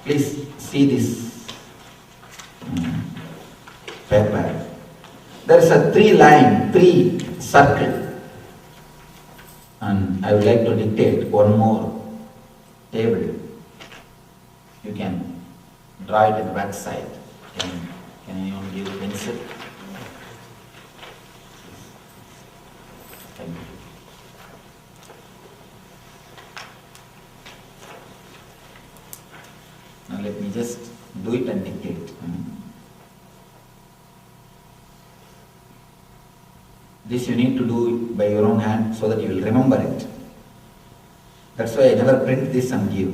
Please see this paper. There is a three circle, and I would like to dictate one more table. You can draw it in the back side. Can anyone give a pencil? Thank you. Now let me just do it and dictate. This you need to do by your own hand so that you will remember it. That's why I never print this and give.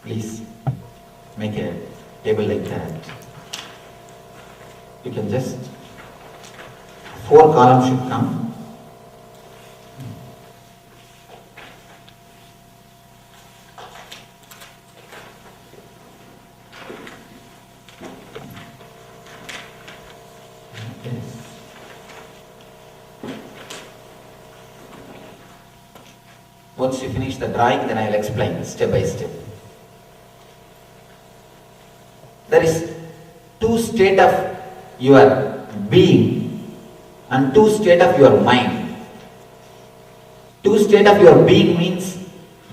Please make a table like that. You can just, 4 columns should come. Okay. Once you finish the drawing, then I will explain step by step. There is 2 states of your being and 2 states of your mind. 2 states of your being means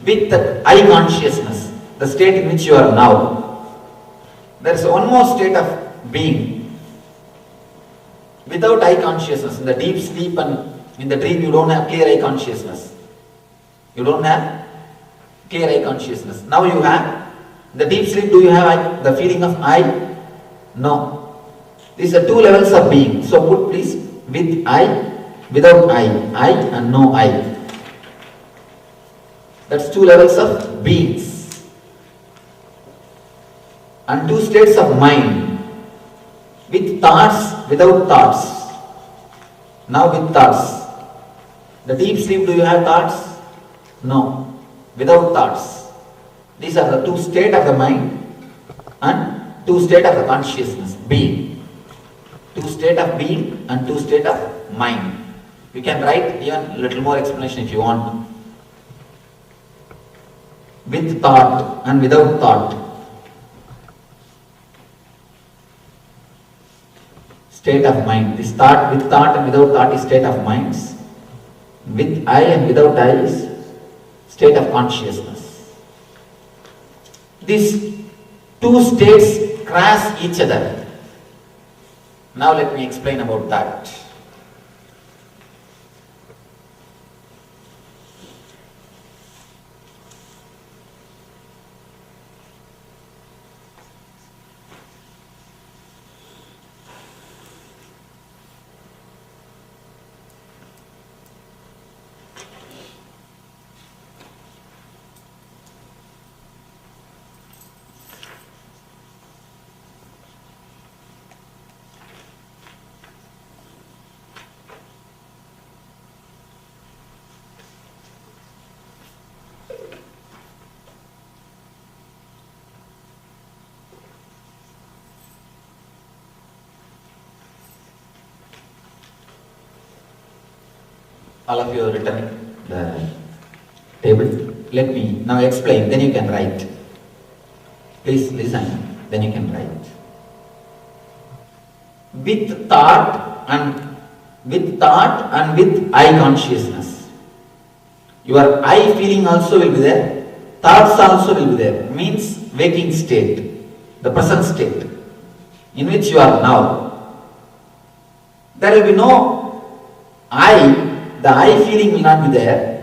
with the I consciousness, the state in which you are now. There is one more state of being without I consciousness. In the deep sleep and in the dream, you don't have clear I consciousness. You don't have clear I consciousness. Now you have. The deep sleep, do you have the feeling of I? No. These are 2 levels of being. So put please with I, without I and no I. That's 2 levels of beings. And 2 states of mind. With thoughts, without thoughts. Now with thoughts. The deep sleep, do you have thoughts? No. Without thoughts. These are the 2 states of the mind and 2 states of the consciousness, being. 2 states of being and 2 states of mind. You can write even a little more explanation if you want. With thought and without thought. State of mind. This thought, with thought and without thought is state of minds. With I and without I is state of consciousness. These 2 states cross each other. Now let me explain about that. All of you have written the table. Let me now explain, then you can write. Please listen. then you can write. With thought and with I consciousness. Your I feeling also will be there, thoughts also will be there. Means waking state, the present state in which you are now. There will be no the I feeling will not be there,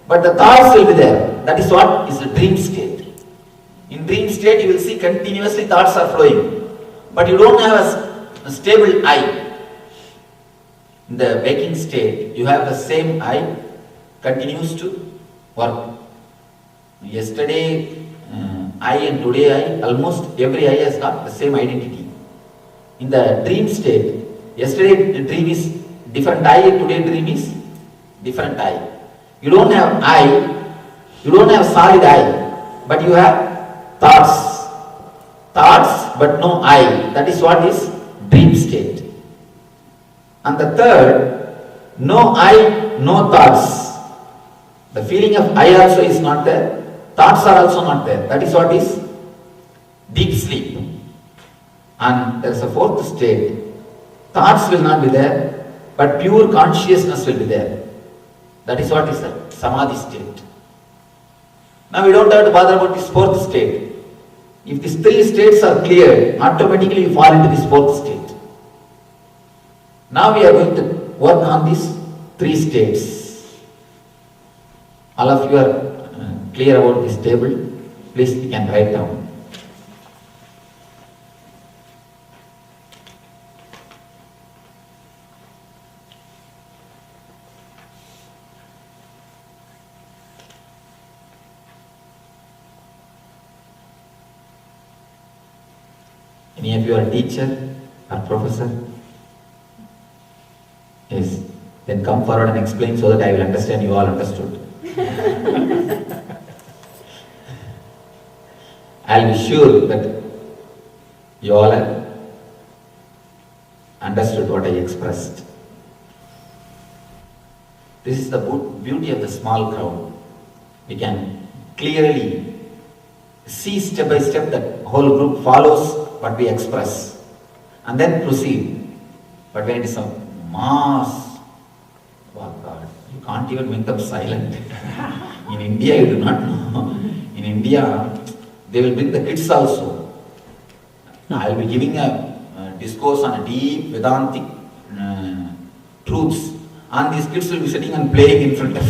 but the thoughts will be there. That is what is the dream state. In dream state you will see continuously thoughts are flowing, but you don't have a stable I. In the waking state, you have the same I continues to work. Yesterday I and today I, almost every I has got the same identity. In the dream state, yesterday the dream is different I, today dream is different I. You don't have I, you don't have solid I, but you have thoughts. Thoughts but no I. That is what is dream state. And the third, no I, no thoughts. The feeling of I also is not there, thoughts are also not there. That is what is deep sleep. And there is a fourth state, thoughts will not be there, but pure consciousness will be there. That is what is the samadhi state. Now we don't have to bother about this fourth state. If these three states are clear, automatically you fall into this fourth state. Now we are going to work on these three states. All of you are clear about this table. Please, you can write down. Any of you are a teacher or professor? Yes. Then come forward and explain so that I will understand you all understood. I will be sure that you all have understood what I expressed. This is the beauty of the small crowd. We can clearly see step by step that whole group follows what we express and then proceed. But when it is a mass, oh God, you can't even make them silent. In India, you do not know. In India, they will bring the kids also. I will be giving a discourse on a deep Vedantic truths, and these kids will be sitting and playing in front of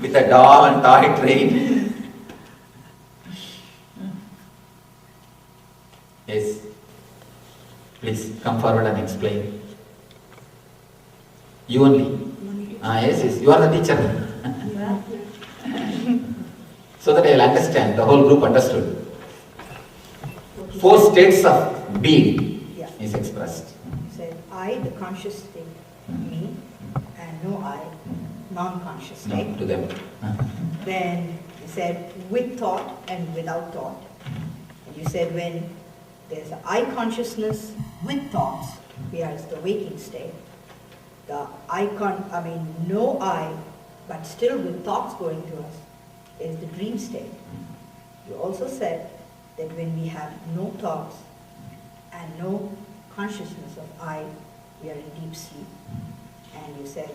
with a doll and toy train. Yes. Please come forward and explain. You only? Yes, you are the teacher. So that I will understand, the whole group understood. 4 states of being is expressed. You said I, the conscious state, me, and no I, non-conscious state. No, to them. Then you said with thought and without thought. And you said when there's an I consciousness with thoughts, here is the waking state. The no I, but still with thoughts going to us, is the dream state. You also said that when we have no thoughts and no consciousness of I, we are in deep sleep. And you said,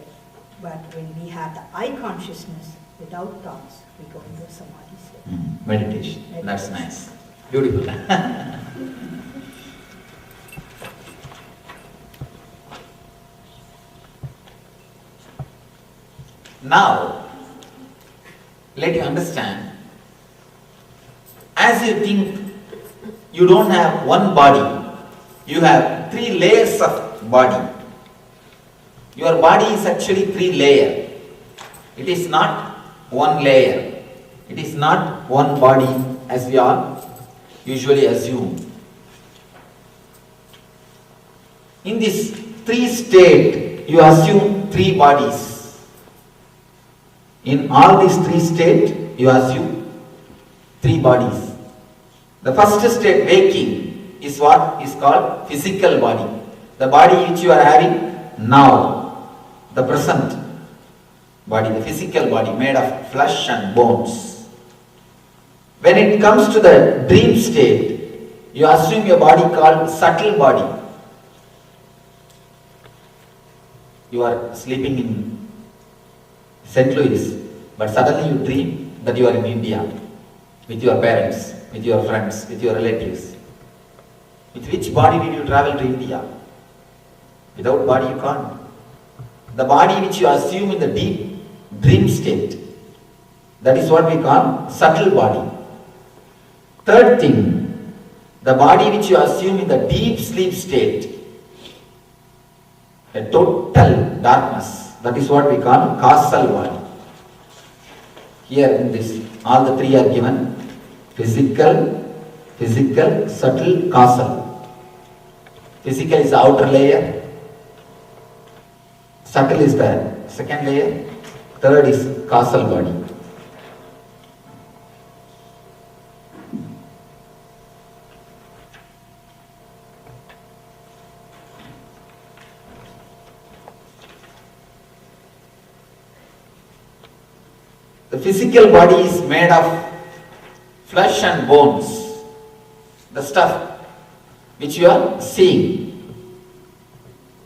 but when we have the I consciousness without thoughts, we go into a samadhi state. Meditation. That's nice. Beautiful. Now, let you understand, as you think you don't have one body, you have 3 layers of body. Your body is actually 3 layers. It is not one layer. It is not one body as we all usually assume. In this 3 state, you assume 3 bodies. In all these 3 states, you assume 3 bodies. The first state, waking, is what is called physical body. The body which you are having now, the present body, the physical body made of flesh and bones. When it comes to the dream state, you assume a body called subtle body. You are sleeping in St. Louis, but suddenly you dream that you are in India with your parents, with your friends, with your relatives. With which body did you travel to India? Without body you can't. The body which you assume in the deep dream state, that is what we call subtle body. Third thing, the body which you assume in the deep sleep state, a total darkness, that is what we call causal body. Here in this, all the three are given: physical, subtle, causal. Physical is the outer layer, subtle is the second layer, third is causal body. The physical body is made of flesh and bones, the stuff which you are seeing.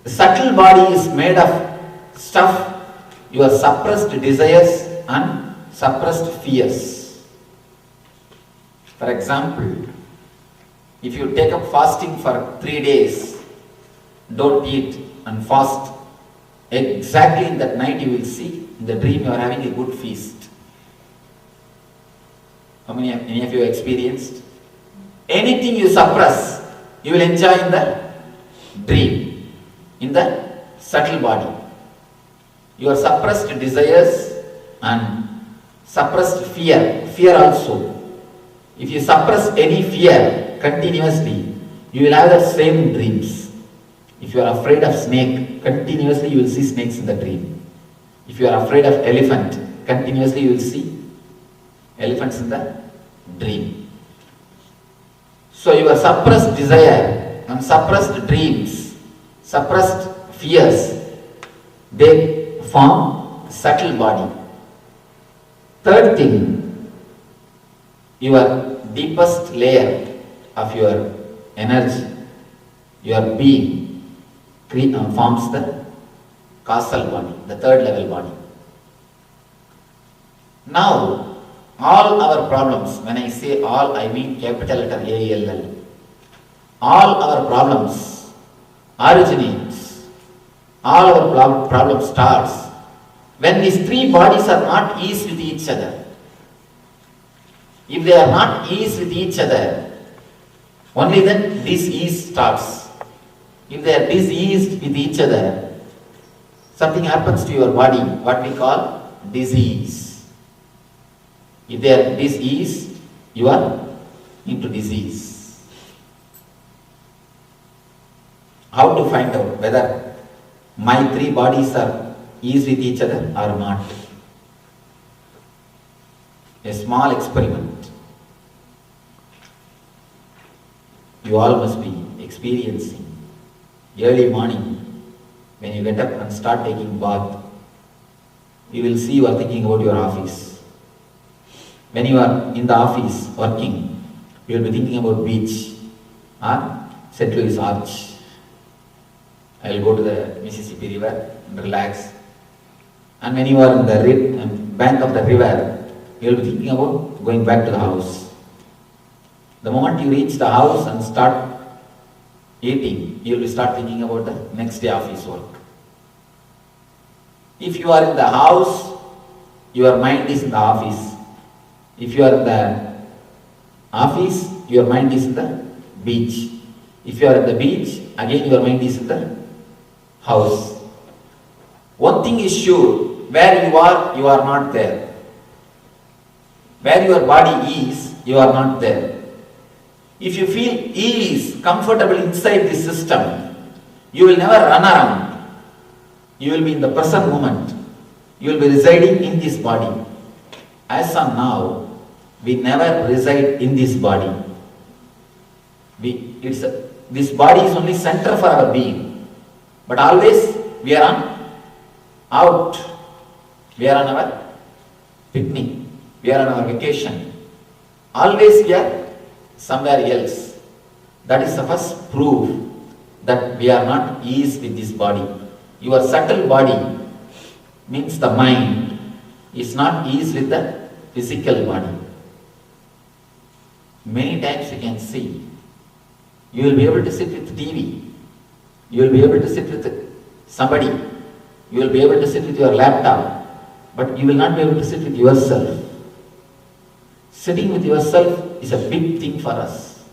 The subtle body is made of stuff, your suppressed desires and suppressed fears. For example, if you take up fasting for 3 days, don't eat and fast, exactly in that night you will see in the dream you are having a good feast. How many of you experienced? Anything you suppress, you will enjoy in the dream, in the subtle body. Your suppressed desires and suppressed fear also. If you suppress any fear continuously, you will have the same dreams. If you are afraid of snake, continuously you will see snakes in the dream. If you are afraid of elephant, continuously you will see elephants in the dream. So your suppressed desire and suppressed dreams, suppressed fears, they form subtle body. Third thing, your deepest layer of your energy, your being, forms the causal body, the third level body. Now, all our problems, when I say all, I mean capital letter ALL. All our problems originates, all our problem starts when these three bodies are not eased with each other. If they are not eased with each other, only then disease starts. If they are diseased with each other, something happens to your body, what we call disease. If they are diseased, you are into disease. How to find out whether my three bodies are eased with each other or not? A small experiment. You all must be experiencing early morning when you get up and start taking bath. You will see you are thinking about your office. When you are in the office working, you will be thinking about beach or St. Louis Arch. I will go to the Mississippi River and relax. And when you are in the bank of the river, you will be thinking about going back to the house. The moment you reach the house and start eating, you will start thinking about the next day office work. If you are in the house, your mind is in the office. If you are in the office, your mind is in the beach. If you are at the beach, again your mind is in the house. One thing is sure, where you are not there. Where your body is, you are not there. If you feel ease, comfortable inside this system, you will never run around. You will be in the present moment. You will be residing in this body. As of now, we never reside in this body. This body is only center for our being. But always we are out. We are on our picnic. We are on our vacation. always we are somewhere else. That is the first proof that we are not ease with this body. Your subtle body means the mind is not ease with the physical body. Many times you can see, you will be able to sit with TV, you will be able to sit with somebody, you will be able to sit with your laptop, but you will not be able to sit with yourself. Sitting with yourself is a big thing for us.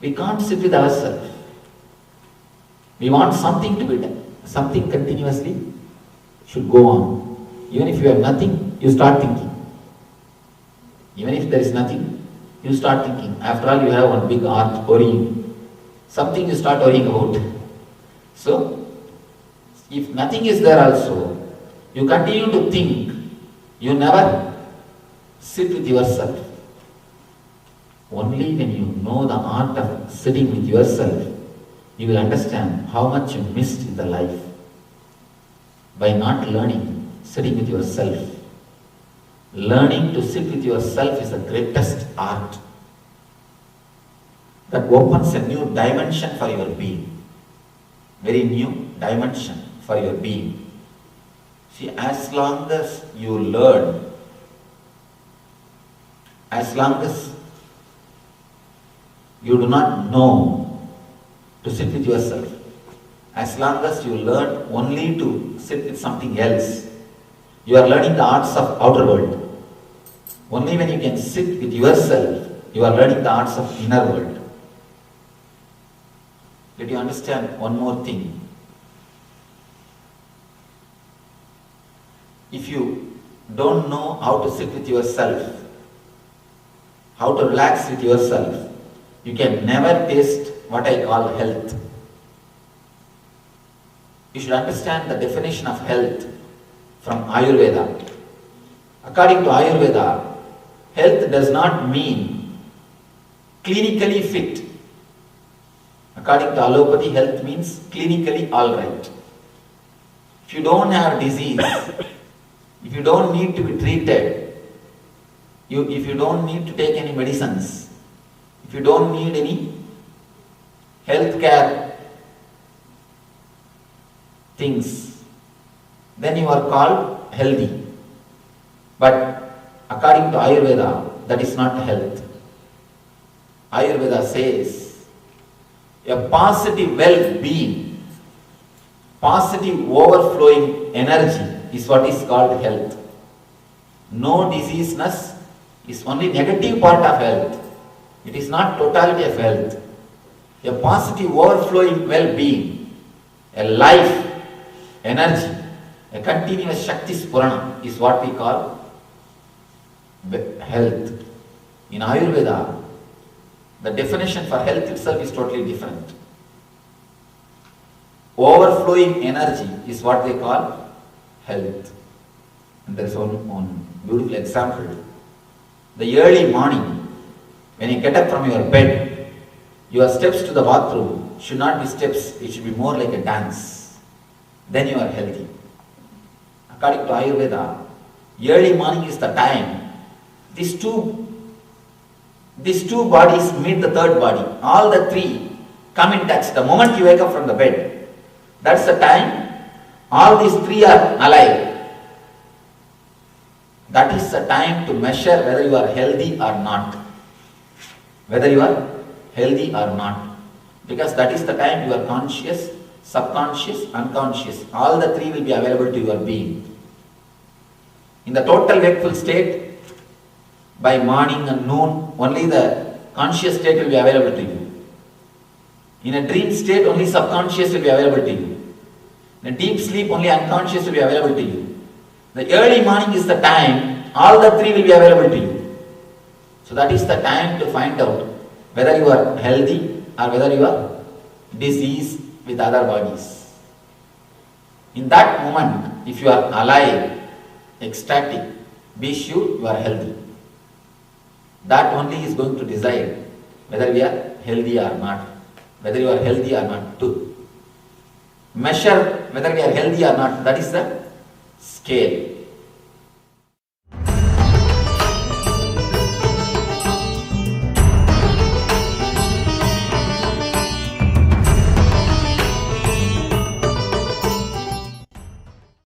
We can't sit with ourselves. We want something to be done. Something continuously should go on. Even if you have nothing, you start thinking. Even if there is nothing, you start thinking. After all, you have one big art worrying. Something you start worrying about. So, if nothing is there also, you continue to think. You never sit with yourself. Only when you know the art of sitting with yourself, you will understand how much you missed in the life by not learning sitting with yourself. Learning to sit with yourself is the greatest art that opens a new dimension for your being. Very new dimension for your being. See, as long as you learn, as long as you do not know to sit with yourself, as long as you learn only to sit with something else, you are learning the arts of outer world. Only when you can sit with yourself, you are learning the arts of inner world. Did you understand one more thing? If you don't know how to sit with yourself, how to relax with yourself, you can never taste what I call health. You should understand the definition of health from Ayurveda. According to Ayurveda, health does not mean clinically fit. According to allopathy, health means clinically alright. If you don't have disease, if you don't need to be treated, if you don't need to take any medicines, if you don't need any health care things, then you are called healthy. But according to Ayurveda, that is not health. Ayurveda says a positive well-being, positive overflowing energy is what is called health. No diseaseness is only negative part of health. It is not totality of health. A positive overflowing well-being, a life, energy, a continuous Shakti Spurana is what we call health. In Ayurveda, the definition for health itself is totally different. Overflowing energy is what they call health. And there is one beautiful example. The early morning, when you get up from your bed, your steps to the bathroom should not be steps, it should be more like a dance. Then you are healthy. According to Ayurveda, early morning is the time these two bodies meet the third body. All the three come in touch. The moment you wake up from the bed, that's the time all these three are alive. That is the time to measure whether you are healthy or not. Whether you are healthy or not. Because that is the time you are conscious, subconscious, unconscious. All the three will be available to your being. In the total wakeful state, by morning and noon, only the conscious state will be available to you. In a dream state, only subconscious will be available to you. In a deep sleep, only unconscious will be available to you. The early morning is the time all the three will be available to you. So that is the time to find out whether you are healthy or whether you are diseased with other bodies. In that moment, if you are alive, ecstatic, be sure you are healthy. That only is going to decide whether we are healthy or not. Whether you are healthy or not. To measure whether we are healthy or not, that is the scale.